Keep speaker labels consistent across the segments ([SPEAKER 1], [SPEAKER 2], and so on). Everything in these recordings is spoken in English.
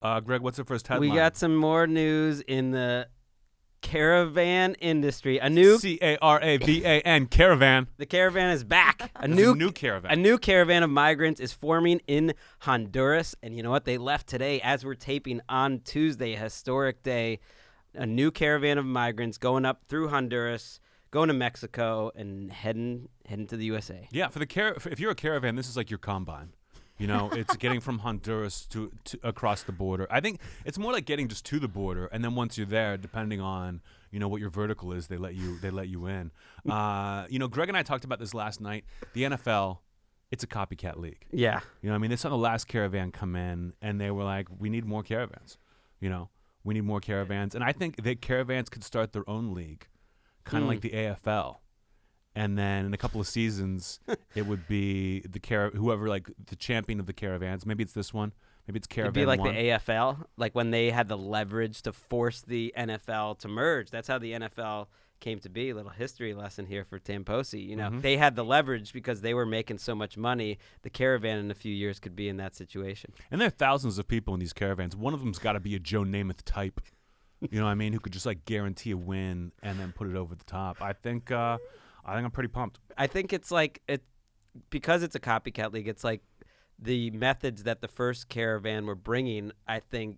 [SPEAKER 1] Greg, what's the first headline?
[SPEAKER 2] We got some more news in the caravan industry. A new
[SPEAKER 1] Caravan, caravan.
[SPEAKER 2] The caravan is back. A
[SPEAKER 1] new caravan.
[SPEAKER 2] A new caravan of migrants is forming in Honduras. And you know what? They left today as we're taping on Tuesday, a historic day. A new caravan of migrants going up through Honduras, going to Mexico, and heading to the USA.
[SPEAKER 1] Yeah, if you're a caravan, this is like your combine. You know, it's getting from Honduras to across the border. I think it's more like getting just to the border, and then once you're there, depending on what your vertical is, they let you in. Greg and I talked about this last night. The NFL, it's a copycat league.
[SPEAKER 2] Yeah.
[SPEAKER 1] They saw the last caravan come in, and they were like, we need more caravans. We need more caravans, and I think that caravans could start their own league, kind of like the AFL. And then in a couple of seasons, it would be whoever the champion of the caravans. Maybe it's this one. Maybe it's Caravan.
[SPEAKER 2] It'd be like
[SPEAKER 1] 1.
[SPEAKER 2] the AFL, like when they had the leverage to force the NFL to merge. That's how the NFL came to be. A little history lesson here for Tamposi. They had the leverage because they were making so much money. The caravan in a few years could be in that situation.
[SPEAKER 1] And there are thousands of people in these caravans. One of them's got to be a Joe Namath type. You know what I mean? Who could just guarantee a win and then put it over the top. I think I'm pretty pumped.
[SPEAKER 2] I think it's because it's a copycat league. It's like the methods that the first caravan were bringing, I think,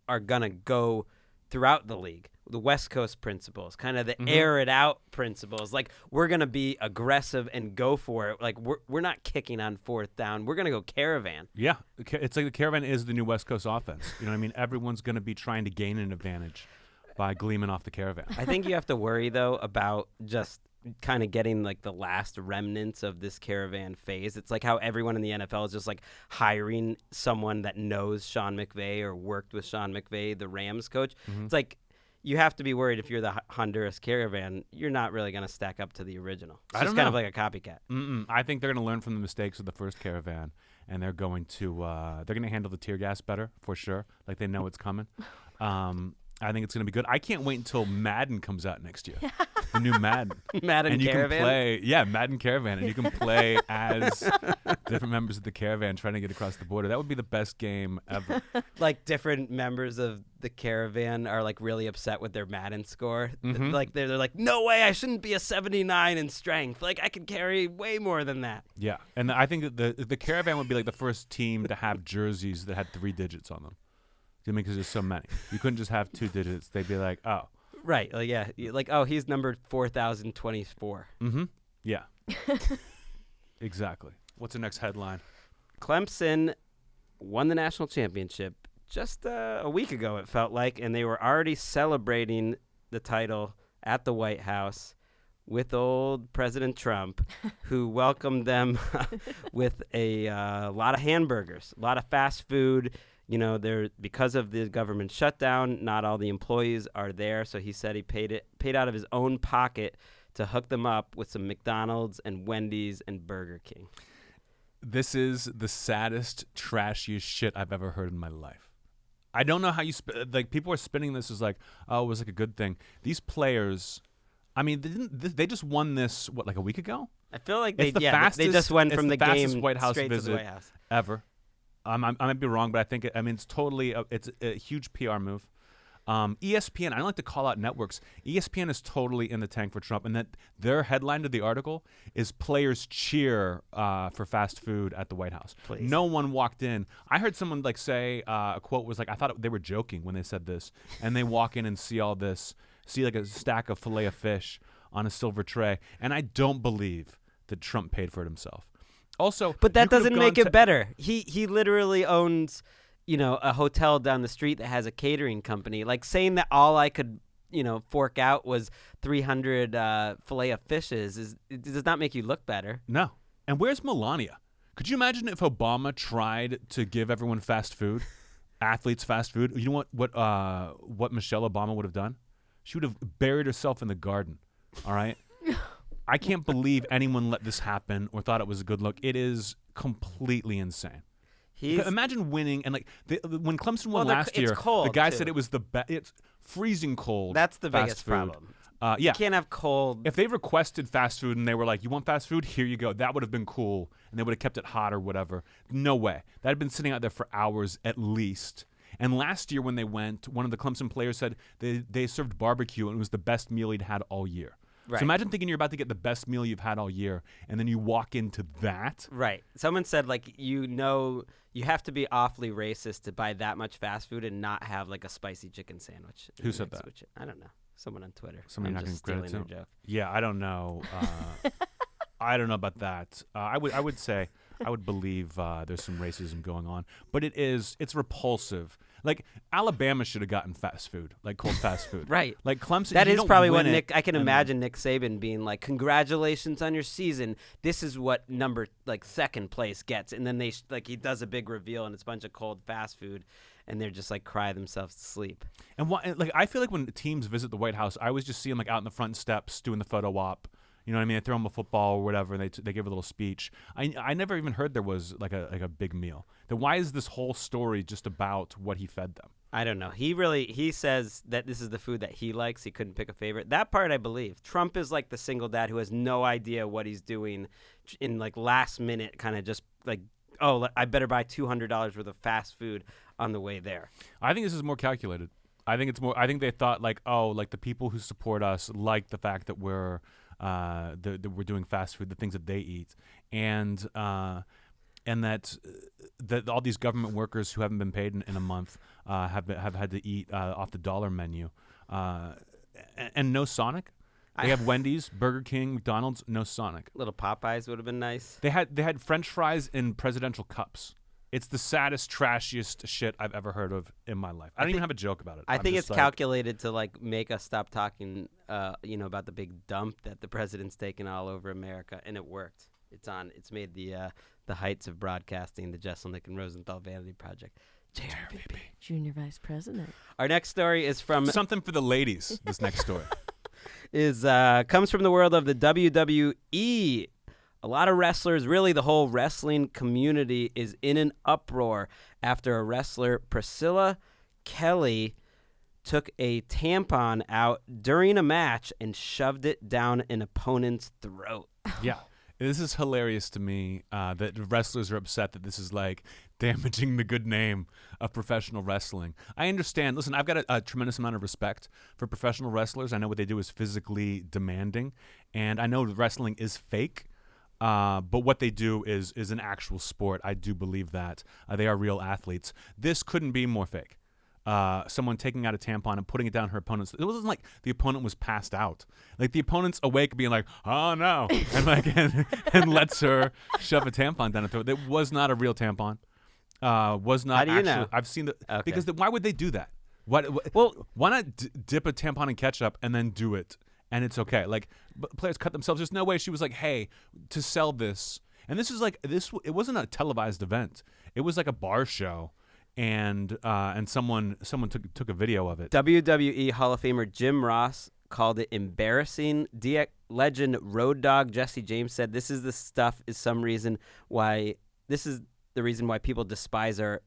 [SPEAKER 2] are gonna go throughout the league. The West Coast principles, kind of the air it out principles. Like, we're gonna be aggressive and go for it. Like, we're not kicking on fourth down. We're gonna go caravan.
[SPEAKER 1] Yeah, it's like the caravan is the new West Coast offense. You know what I mean? Everyone's gonna be trying to gain an advantage by gleaming off the caravan.
[SPEAKER 2] I think you have to worry though about just kind of getting the last remnants of this caravan phase. It's like how everyone in the NFL is just hiring someone that knows Sean McVay or worked with Sean McVay, the Rams coach. It's like you have to be worried if you're the Honduras caravan, you're not really going to stack up to the original. It's just kind of like a copycat.
[SPEAKER 1] I think they're going to learn from the mistakes of the first caravan, and they're going to handle the tear gas better for sure. Like, they know it's coming. I think it's going to be good. I can't wait until Madden comes out next year. The new Madden.
[SPEAKER 2] Madden
[SPEAKER 1] and you
[SPEAKER 2] Caravan?
[SPEAKER 1] Can play, Madden Caravan. And you can play as different members of the caravan trying to get across the border. That would be the best game ever.
[SPEAKER 2] Different members of the caravan are really upset with their Madden score. They're like, no way, I shouldn't be a 79 in strength. I can carry way more than that.
[SPEAKER 1] Yeah. And I think that the caravan would be the first team to have jerseys that had 3 digits on them. Because there's so many. You couldn't just have 2 digits. They'd be like, oh.
[SPEAKER 2] Right. He's number 4024.
[SPEAKER 1] Yeah. Exactly. What's the next headline?
[SPEAKER 2] Clemson won the national championship just a week ago, it felt like, and they were already celebrating the title at the White House with old President Trump, who welcomed them with a lot of hamburgers, a lot of fast food. Because of the government shutdown, not all the employees are there. So he said he paid out of his own pocket to hook them up with some McDonald's and Wendy's and Burger King.
[SPEAKER 1] This is the saddest, trashiest shit I've ever heard in my life. I don't know how you people are spinning this as it was a good thing. These players, they just won this a week ago?
[SPEAKER 2] I feel like
[SPEAKER 1] they
[SPEAKER 2] just went from the game
[SPEAKER 1] White House
[SPEAKER 2] straight
[SPEAKER 1] visit
[SPEAKER 2] to the White House
[SPEAKER 1] ever. I might be wrong, but I think it's totally it's a huge PR move. ESPN, I don't like to call out networks. ESPN is totally in the tank for Trump, and that their headline to the article is "Players cheer for fast food at the White House."
[SPEAKER 2] Please.
[SPEAKER 1] No one walked in. I heard someone say a quote was I thought they were joking when they said this, and they walk in and see all this, see a stack of filet of fish on a silver tray, and I don't believe that Trump paid for it himself. Also,
[SPEAKER 2] but that doesn't make it better. He literally owns, a hotel down the street that has a catering company. Saying that all I could, fork out was 300 filet of fishes it does not make you look better.
[SPEAKER 1] No. And where's Melania? Could you imagine if Obama tried to give everyone fast food, athletes fast food? You know what Michelle Obama would have done? She would have buried herself in the garden. All right. I can't believe anyone let this happen or thought it was a good look. It is completely insane. Imagine winning and when Clemson won last year, the guy said it was the best. It's freezing cold.
[SPEAKER 2] That's the
[SPEAKER 1] fast
[SPEAKER 2] biggest
[SPEAKER 1] food.
[SPEAKER 2] problem.
[SPEAKER 1] Yeah,
[SPEAKER 2] you can't have cold.
[SPEAKER 1] If they requested fast food and they were like, "You want fast food? Here you go," that would have been cool, and they would have kept it hot or whatever. No way. That had been sitting out there for hours at least. And last year when they went, one of the Clemson players said they served barbecue and it was the best meal he'd had all year.
[SPEAKER 2] Right.
[SPEAKER 1] So imagine thinking you're about to get the best meal you've had all year, and then you walk into that.
[SPEAKER 2] Right. Someone said, like, you have to be awfully racist to buy that much fast food and not have, like, a spicy chicken sandwich.
[SPEAKER 1] Who said that?
[SPEAKER 2] I don't know. Someone on Twitter.
[SPEAKER 1] Somebody
[SPEAKER 2] I'm
[SPEAKER 1] not
[SPEAKER 2] just
[SPEAKER 1] giving
[SPEAKER 2] stealing
[SPEAKER 1] credit
[SPEAKER 2] their
[SPEAKER 1] to.
[SPEAKER 2] joke.
[SPEAKER 1] Yeah, I don't know. I don't know about that. I would say I would believe there's some racism going on, but it's repulsive. Like Alabama should have gotten fast food, like cold fast food.
[SPEAKER 2] Right.
[SPEAKER 1] Like Clemson.
[SPEAKER 2] That
[SPEAKER 1] you
[SPEAKER 2] is
[SPEAKER 1] don't
[SPEAKER 2] probably what
[SPEAKER 1] win
[SPEAKER 2] Nick.
[SPEAKER 1] it,
[SPEAKER 2] I can
[SPEAKER 1] and-
[SPEAKER 2] imagine Nick Saban being like, "Congratulations on your season. This is what second place gets." And then he does a big reveal and it's a bunch of cold fast food, and they're just like cry themselves to sleep.
[SPEAKER 1] And like I feel like when teams visit the White House, I always just see them like out in the front steps doing the photo op. You know what I mean? They throw them a football or whatever, and they give a little speech. I never even heard there was like a big meal. Then why is this whole story just about what he fed them?
[SPEAKER 2] I don't know. He says that this is the food that he likes. He couldn't pick a favorite. That part I believe. Trump is like the single dad who has no idea what he's doing in like last minute kind of just like, oh, I better buy $200 worth of fast food on the way there.
[SPEAKER 1] I think this is more calculated. I think they thought like, oh, like the people who support us like the fact that we're we're doing fast food, the things that they eat, and that all these government workers who haven't been paid in a month have had to eat off the dollar menu, and no Sonic. They have Wendy's, Burger King, McDonald's, no Sonic.
[SPEAKER 2] Little Popeyes would have been nice.
[SPEAKER 1] They had French fries in presidential cups. It's the saddest, trashiest shit I've ever heard of in my life. I don't even have a joke about it.
[SPEAKER 2] I
[SPEAKER 1] I'm
[SPEAKER 2] think
[SPEAKER 1] just
[SPEAKER 2] it's
[SPEAKER 1] like,
[SPEAKER 2] calculated to like make us stop talking, about the big dump that the president's taken all over America, and it worked. It's made the heights of broadcasting, the Jeselnik and Rosenthal Vanity Project. JRVP.
[SPEAKER 3] Junior Vice President.
[SPEAKER 2] Our next story is from
[SPEAKER 1] something for the ladies. This next story
[SPEAKER 2] comes from the world of the WWE. A lot of wrestlers, really the whole wrestling community, is in an uproar after a wrestler, Priscilla Kelly, took a tampon out during a match and shoved it down an opponent's throat.
[SPEAKER 1] Yeah. This is hilarious to me that wrestlers are upset that this is like damaging the good name of professional wrestling. I understand. Listen, I've got a tremendous amount of respect for professional wrestlers. I know what they do is physically demanding, and I know wrestling is fake. But what they do is an actual sport. I do believe that. They are real athletes. This couldn't be more fake. Someone taking out a tampon and putting it down her opponent's. It wasn't like the opponent was passed out. Like the opponent's awake, being like, "Oh no," and like and lets her shove a tampon down her throat. It was not a real tampon. Was not.
[SPEAKER 2] How do you
[SPEAKER 1] actually,
[SPEAKER 2] know?
[SPEAKER 1] I've seen the
[SPEAKER 2] Okay.
[SPEAKER 1] because why would they do that?
[SPEAKER 2] Well,
[SPEAKER 1] why not dip a tampon in ketchup and then do it? And it's okay. Like players cut themselves. There's no way she was like, "Hey, to sell this." And this is like this. It wasn't a televised event. It was like a bar show, and someone took a video of it.
[SPEAKER 2] WWE Hall of Famer Jim Ross called it embarrassing. DX legend Road Dogg Jesse James said, "This is the reason why people despise our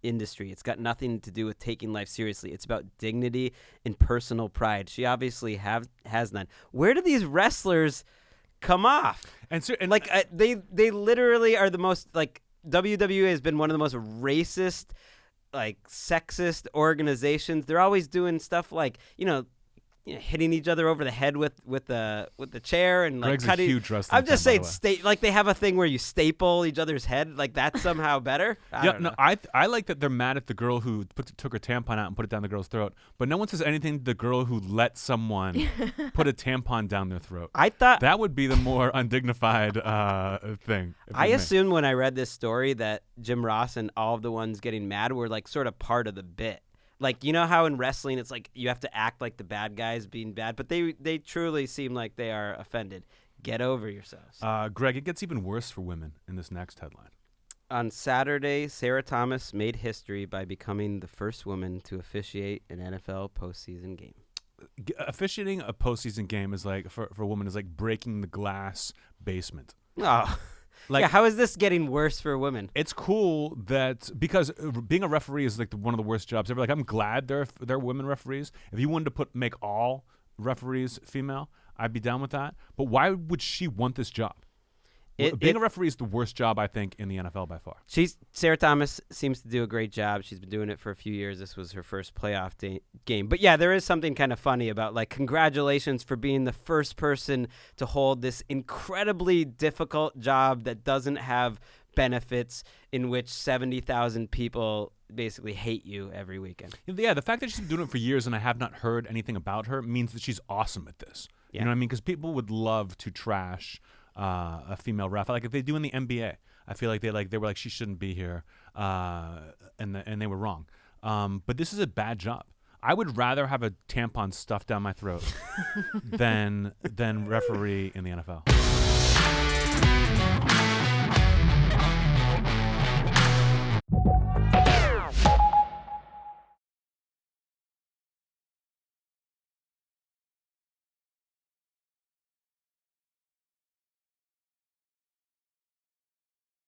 [SPEAKER 2] industry. It's got nothing to do with taking life seriously. It's about dignity and personal pride." She obviously has none. Where do these wrestlers come off?
[SPEAKER 1] And
[SPEAKER 2] They literally are the most, like, WWE has been one of the most racist, like, sexist organizations. They're always doing stuff like, hitting each other over the head with the chair and like
[SPEAKER 1] Gregg's
[SPEAKER 2] cutting.
[SPEAKER 1] a huge wrestling
[SPEAKER 2] I'm just
[SPEAKER 1] fan, by
[SPEAKER 2] saying,
[SPEAKER 1] the way.
[SPEAKER 2] like they have a thing where you staple each other's head. Like that's somehow better. I don't know.
[SPEAKER 1] I like that they're mad at the girl who took her tampon out and put it down the girl's throat, but no one says anything to the girl who let someone put a tampon down their throat.
[SPEAKER 2] I thought
[SPEAKER 1] that would be the more undignified thing.
[SPEAKER 2] I assumed when I read this story that Jim Ross and all of the ones getting mad were like sort of part of the bit. Like, you know how in wrestling it's like you have to act like the bad guys being bad, but they truly seem like they are offended. Get over yourselves.
[SPEAKER 1] Gregg, it gets even worse for women in this next headline.
[SPEAKER 2] On Saturday, Sarah Thomas made history by becoming the first woman to officiate an NFL postseason game.
[SPEAKER 1] Officiating a postseason game is like for a woman is like breaking the glass basement.
[SPEAKER 2] Oh.
[SPEAKER 1] Like,
[SPEAKER 2] yeah, how is this getting worse for women?
[SPEAKER 1] It's cool that because being a referee is like one of the worst jobs ever. Like I'm glad there are women referees. If you wanted to make all referees female, I'd be down with that. But why would she want this job? Being a referee is the worst job, I think, in the NFL by far.
[SPEAKER 2] Sarah Thomas seems to do a great job. She's been doing it for a few years. This was her first playoff game. But yeah, there is something kind of funny about, like, congratulations for being the first person to hold this incredibly difficult job that doesn't have benefits, in which 70,000 people basically hate you every weekend.
[SPEAKER 1] Yeah, the fact that she's been doing it for years and I have not heard anything about her means that she's awesome at this.
[SPEAKER 2] Yeah.
[SPEAKER 1] You know what I mean? Because people would love to trash a female ref, like if they do in the NBA. I feel like they were like, she shouldn't be here, and they were wrong. But this is a bad job. I would rather have a tampon stuffed down my throat than referee in the NFL.